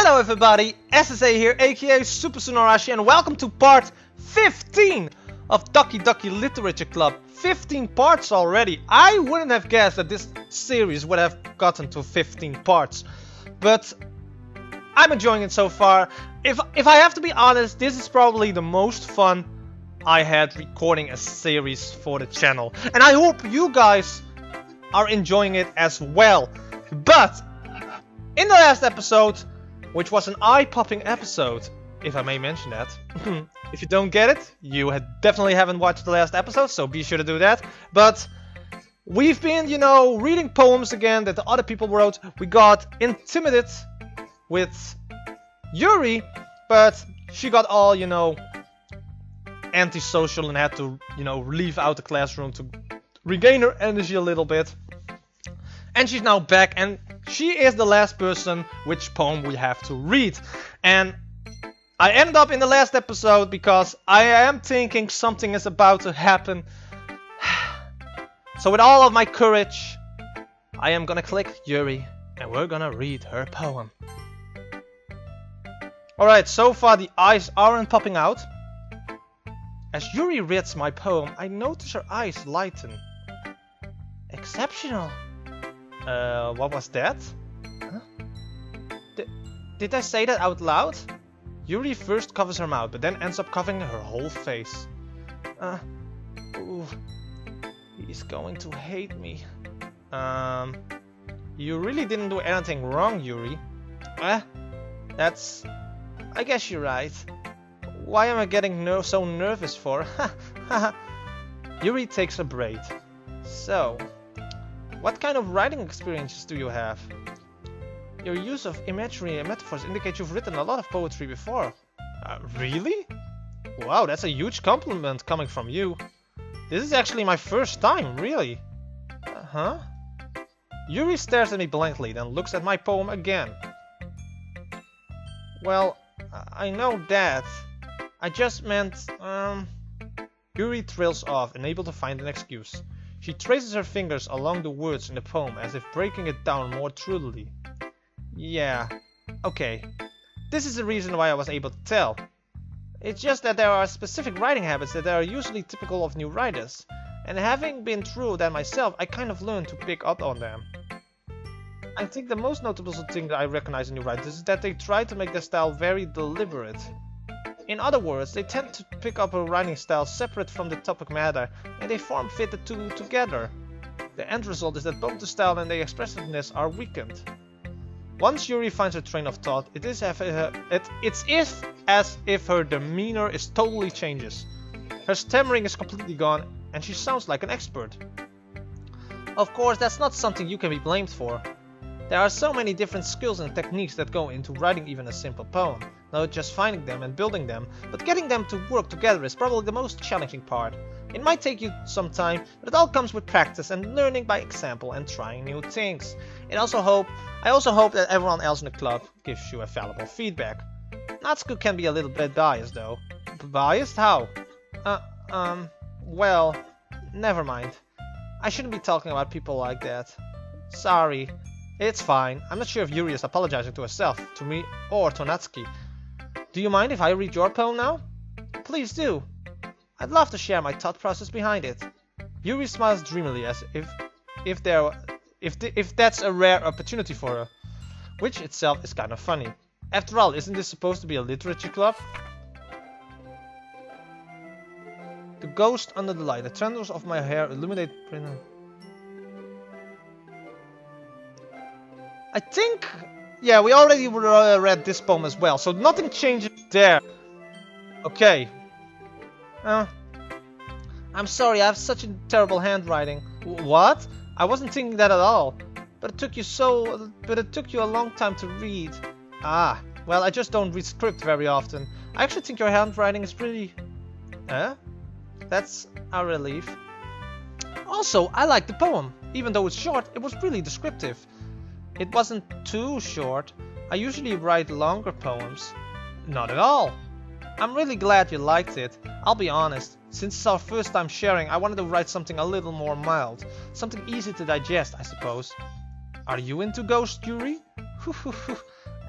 Hello everybody, SSA here, aka Super Sunarashi, and welcome to part 15 of Doki Doki Literature Club. 15 parts already. I wouldn't have guessed that this series would have gotten to 15 parts, but I'm enjoying it so far. If I have to be honest, this is probably the most fun I had recording a series for the channel, and I hope you guys are enjoying it as well. But in the last episode, which was an eye-popping episode, if I may mention that. If you don't get it, you definitely haven't watched the last episode, so be sure to do that. But we've been, reading poems again that the other people wrote. We got intimidated with Yuri, but she got all, antisocial and had to, leave out the classroom to regain her energy a little bit. And she's now back, and she is the last person which poem we have to read. And I ended up in the last episode because I am thinking something is about to happen. So with all of my courage, I am gonna click Yuri and we're gonna read her poem. Alright, so far the eyes aren't popping out. As Yuri reads my poem, I notice her eyes lighten. Exceptional. What was that? Huh? Did I say that out loud? Yuri first covers her mouth, but then ends up covering her whole face. Ooh, he's going to hate me. You really didn't do anything wrong, Yuri. I guess you're right. Why am I getting so nervous for? Yuri takes a break. So, what kind of writing experiences do you have? Your use of imagery and metaphors indicate you've written a lot of poetry before. Really? Wow, that's a huge compliment coming from you. This is actually my first time, really. Huh? Yuri stares at me blankly, then looks at my poem again. Well, I know that. I just meant, Yuri trails off, unable to find an excuse. She traces her fingers along the words in the poem as if breaking it down more truly. Yeah, okay. This is the reason why I was able to tell. It's just that there are specific writing habits that are usually typical of new writers. And having been through that myself, I kind of learned to pick up on them. I think the most notable thing that I recognize in new writers is that they try to make their style very deliberate. In other words, they tend to pick up a writing style separate from the topic matter, and they form-fit the two together. The end result is that both the style and the expressiveness are weakened. Once Yuri finds her train of thought, it's as if her demeanor is totally changes. Her stammering is completely gone, and she sounds like an expert. Of course, that's not something you can be blamed for. There are so many different skills and techniques that go into writing even a simple poem. Not just finding them and building them, but getting them to work together is probably the most challenging part. It might take you some time, but it all comes with practice and learning by example and trying new things. I also hope that everyone else in the club gives you a valuable feedback. Natsuki can be a little bit biased though. Biased? How? Well, never mind. I shouldn't be talking about people like that. Sorry. It's fine. I'm not sure if Yuri is apologizing to herself, to me, or to Natsuki. Do you mind if I read your poem now? Please do. I'd love to share my thought process behind it. Yuri smiles dreamily as if that's a rare opportunity for her, which itself is kind of funny. After all, isn't this supposed to be a literature club? The ghost under the light. The tendrils of my hair illuminate. I think, yeah, we already read this poem as well, so nothing changes there. Okay. I'm sorry, I have such a terrible handwriting. What? I wasn't thinking that at all. But it took you a long time to read. Ah, well, I just don't read script very often. I actually think your handwriting is pretty... That's a relief. Also, I like the poem. Even though it's short, it was really descriptive. It wasn't too short. I usually write longer poems. Not at all. I'm really glad you liked it. I'll be honest, since it's our first time sharing, I wanted to write something a little more mild. Something easy to digest, I suppose. Are you into Ghost, Yuri?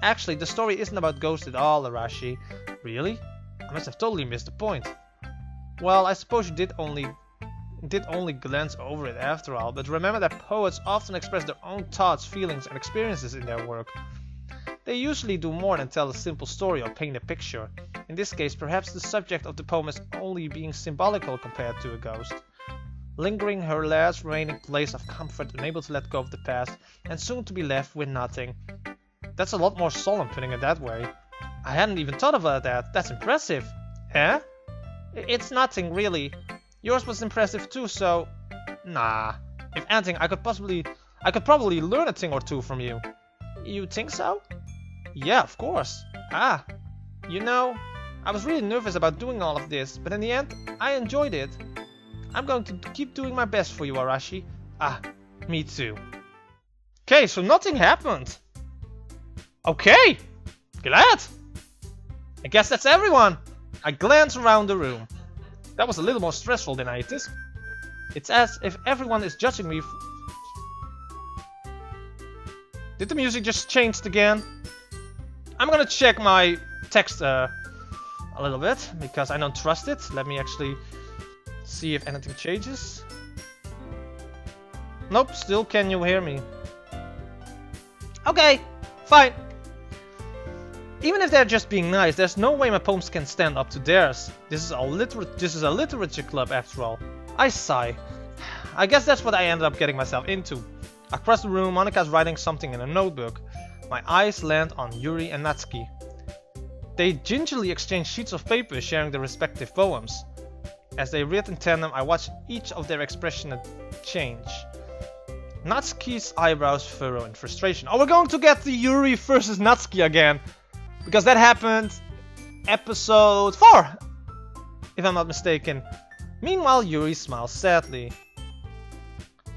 Actually, the story isn't about ghosts at all, Arashi. Really? I must have totally missed the point. Well, I suppose you did only glance over it after all, but remember that poets often express their own thoughts, feelings, and experiences in their work. They usually do more than tell a simple story or paint a picture. In this case, perhaps the subject of the poem is only being symbolical compared to a ghost. Lingering her last remaining place of comfort, unable to let go of the past, and soon to be left with nothing. That's a lot more solemn putting it that way. I hadn't even thought about that. That's impressive. Eh? It's nothing, really. Yours was impressive too, so... Nah. If anything, I could probably learn a thing or two from you. You think so? Yeah, of course. Ah. You know, I was really nervous about doing all of this, but in the end, I enjoyed it. I'm going to keep doing my best for you, Arashi. Ah, me too. Okay, so nothing happened. Okay, glad. I guess that's everyone. I glance around the room. That was a little more stressful than I anticipated. It's as if everyone is judging me. Did the music just change again? I'm gonna check my text a little bit because I don't trust it. Let me actually see if anything changes. Nope, still can you hear me? Okay, fine. Even if they're just being nice, there's no way my poems can stand up to theirs. This is a literature club after all. I sigh. I guess that's what I ended up getting myself into. Across the room, Monika's writing something in a notebook. My eyes land on Yuri and Natsuki. They gingerly exchange sheets of paper, sharing their respective poems. As they read in tandem, I watch each of their expressions change. Natsuki's eyebrows furrow in frustration. Oh, we're going to get the Yuri versus Natsuki again. Because that happened episode 4, if I'm not mistaken. Meanwhile, Yuri smiles sadly.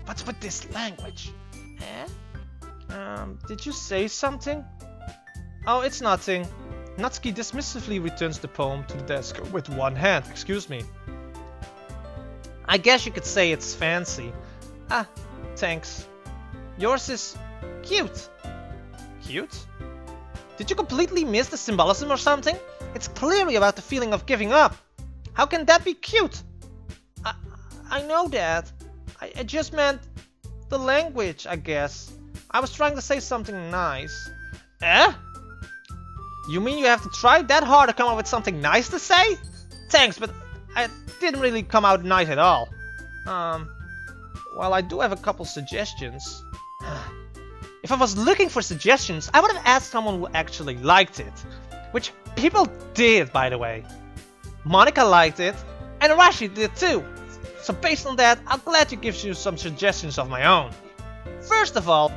What's with this language? Eh? Did you say something? Oh, it's nothing. Natsuki dismissively returns the poem to the desk with one hand. Excuse me. I guess you could say it's fancy. Ah, thanks. Yours is cute. Cute? Did you completely miss the symbolism or something? It's clearly about the feeling of giving up. How can that be cute? I know that. I just meant the language, I guess. I was trying to say something nice. Eh? You mean you have to try that hard to come up with something nice to say? Thanks, but I didn't really come out nice at all. Well, I do have a couple suggestions. If I was looking for suggestions, I would have asked someone who actually liked it. Which people did, by the way. Monika liked it, and Arashi did too. So based on that, I'm glad to give you some suggestions of my own. First of all,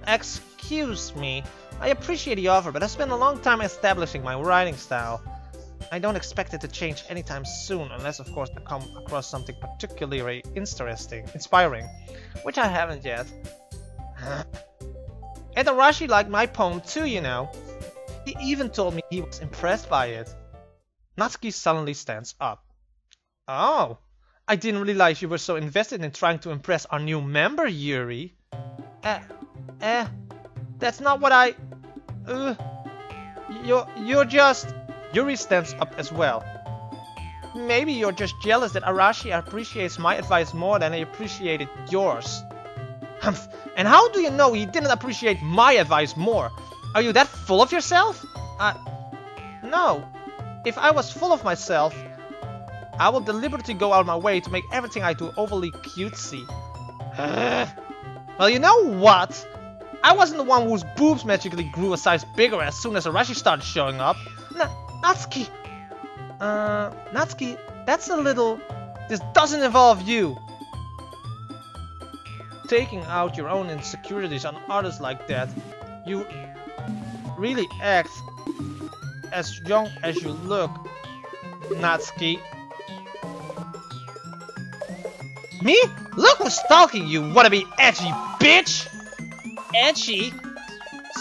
excuse me, I appreciate the offer, but I spent a long time establishing my writing style. I don't expect it to change anytime soon, unless of course I come across something particularly inspiring, which I haven't yet. And Arashi liked my poem too, you know. He even told me he was impressed by it. Natsuki suddenly stands up. Oh, I didn't realize you were so invested in trying to impress our new member, Yuri. That's not what I... You're just... Yuri stands up as well. Maybe you're just jealous that Arashi appreciates my advice more than I appreciated yours. Humph. And how do you know he didn't appreciate my advice more? Are you that full of yourself? No. If I was full of myself, I will deliberately go out of my way to make everything I do overly cutesy. Well, you know what? I wasn't the one whose boobs magically grew a size bigger as soon as Arashi started showing up. Natsuki! Natsuki, that's a little... This doesn't involve you. Taking out your own insecurities on others like that, you really act as young as you look, Natsuki. Me? Look who's stalking you, wannabe edgy bitch! Edgy?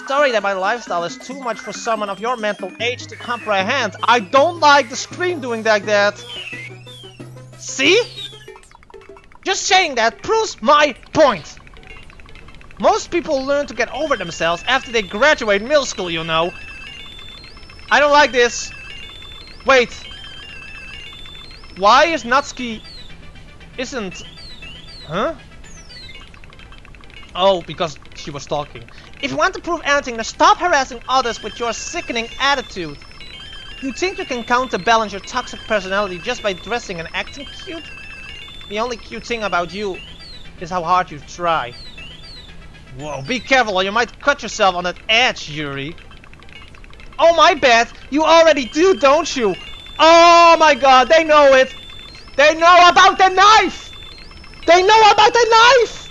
Sorry that my lifestyle is too much for someone of your mental age to comprehend. I don't like the screen doing like that. See? Just saying that proves my point. Most people learn to get over themselves after they graduate middle school, you know. I don't like this. Wait. Why is Natsuki... isn't... Huh? Oh, because she was talking. If you want to prove anything, then stop harassing others with your sickening attitude. You think you can counterbalance your toxic personality just by dressing and acting cute? The only cute thing about you is how hard you try. Whoa, be careful or you might cut yourself on that edge, Yuri. Oh, my bad. You already do, don't you? Oh my god, they know it. They know about the knife. They know about the knife.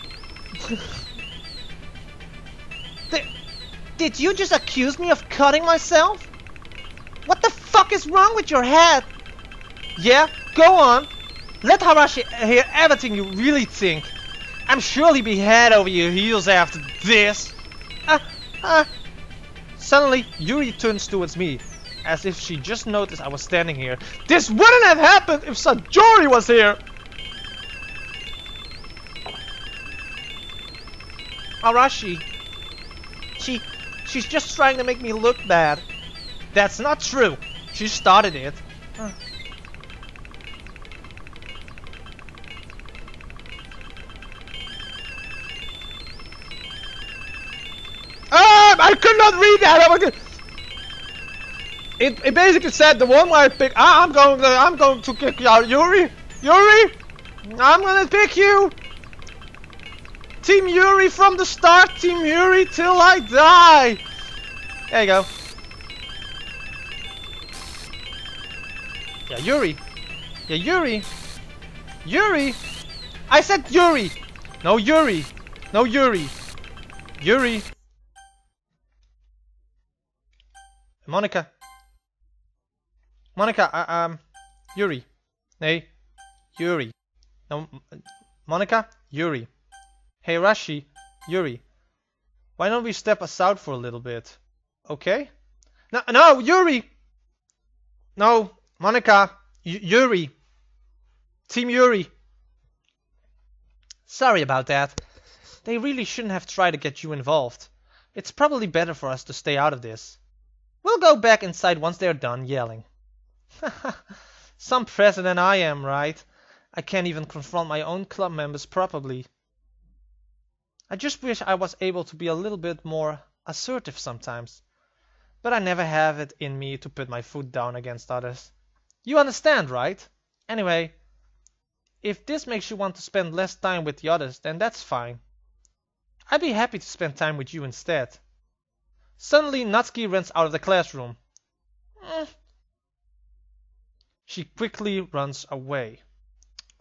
Did you just accuse me of cutting myself? What the fuck is wrong with your head? Yeah, go on. Let Harashi hear everything you really think. I'm sure he'll be head over your heels after this. Suddenly, Yuri turns towards me, as if she just noticed I was standing here. This wouldn't have happened if Sajori was here. Arashi. She's just trying to make me look bad. That's not true. She started it. I could not read that. It basically said the one where I pick. I'm going to kick you out, Yuri. Yuri, I'm gonna pick you. Team Yuri from the start. Team Yuri till I die. There you go. Yeah, Yuri. Yeah, Yuri. Yuri. I said Yuri. No, Yuri. No, Yuri. Yuri. Monica. Monica, Yuri. Hey, Yuri. No, Monica, Yuri. Hey, Rashi, Yuri. Why don't we step aside for a little bit? Okay? No, Yuri! No, Monica, Yuri. Team Yuri. Sorry about that. They really shouldn't have tried to get you involved. It's probably better for us to stay out of this. We'll go back inside once they're done yelling. Some president I am, right? I can't even confront my own club members properly. I just wish I was able to be a little bit more assertive sometimes. But I never have it in me to put my foot down against others. You understand, right? Anyway, if this makes you want to spend less time with the others, then that's fine. I'd be happy to spend time with you instead. Suddenly, Natsuki runs out of the classroom. She quickly runs away.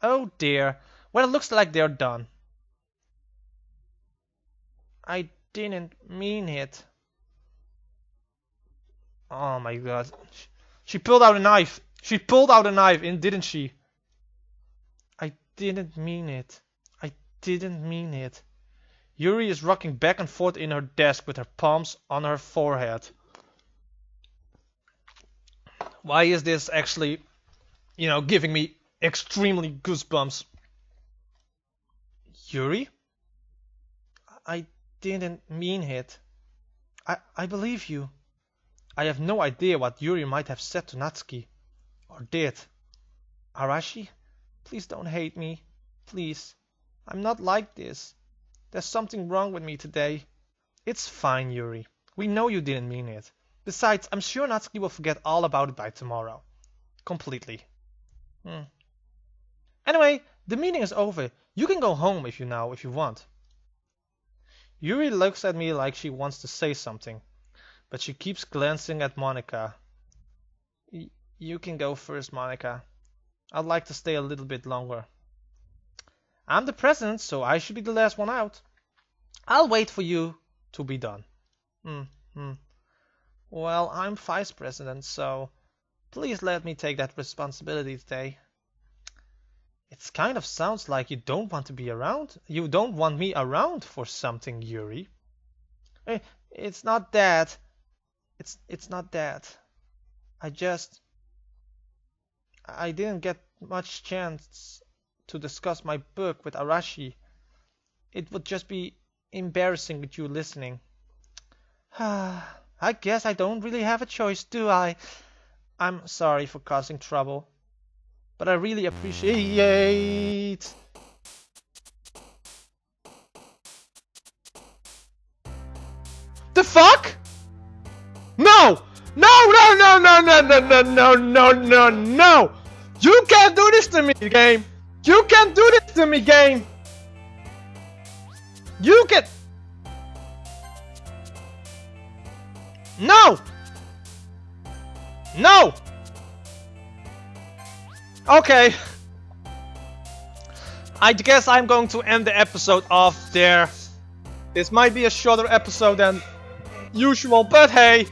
Oh dear. Well, it looks like they're done. I didn't mean it. Oh my god. She pulled out a knife. She pulled out a knife, didn't she? I didn't mean it. I didn't mean it. Yuri is rocking back and forth in her desk with her palms on her forehead. Why is this actually, giving me extremely goosebumps? Yuri? I didn't mean it. I believe you. I have no idea what Yuri might have said to Natsuki. Or did. Arashi? Please don't hate me. Please. I'm not like this. There's something wrong with me today. It's fine, Yuri. We know you didn't mean it. Besides, I'm sure Natsuki will forget all about it by tomorrow. Completely. Anyway, the meeting is over. You can go home if you want. Yuri looks at me like she wants to say something, but she keeps glancing at Monica. You can go first, Monica. I'd like to stay a little bit longer. I'm the president, so I should be the last one out. I'll wait for you to be done. Well, I'm vice president, so please let me take that responsibility today. It kind of sounds like you don't want to be around. You don't want me around for something, Yuri. It's not that. It's not that. I didn't get much chance to discuss my book with Arashi. It would just be embarrassing with you listening. I guess I don't really have a choice, do I? I'm sorry for causing trouble, but I really appreciate... The fuck? No! No, no, no, no, no, no, no, no, no, no, no! You can't do this to me, game! You can't do this to me, game! You can... No! No! Okay. I guess I'm going to end the episode off there. This might be a shorter episode than usual, but hey.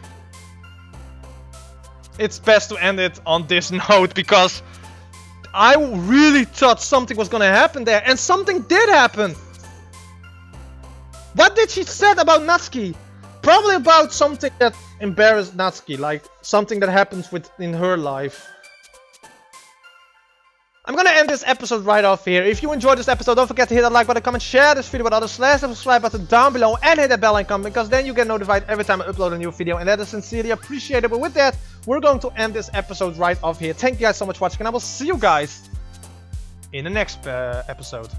It's best to end it on this note, because I really thought something was gonna happen there, and something did happen. What did she said about Natsuki? Probably about something that embarrassed Natsuki, like something that happens within her life. I'm gonna end this episode right off here. If you enjoyed this episode, don't forget to hit that like button, comment, share this video with others, slash the subscribe button down below, and hit that bell icon, because then you get notified every time I upload a new video, and that is sincerely appreciated. But with that, we're going to end this episode right off here. Thank you guys so much for watching, and I will see you guys in the next episode.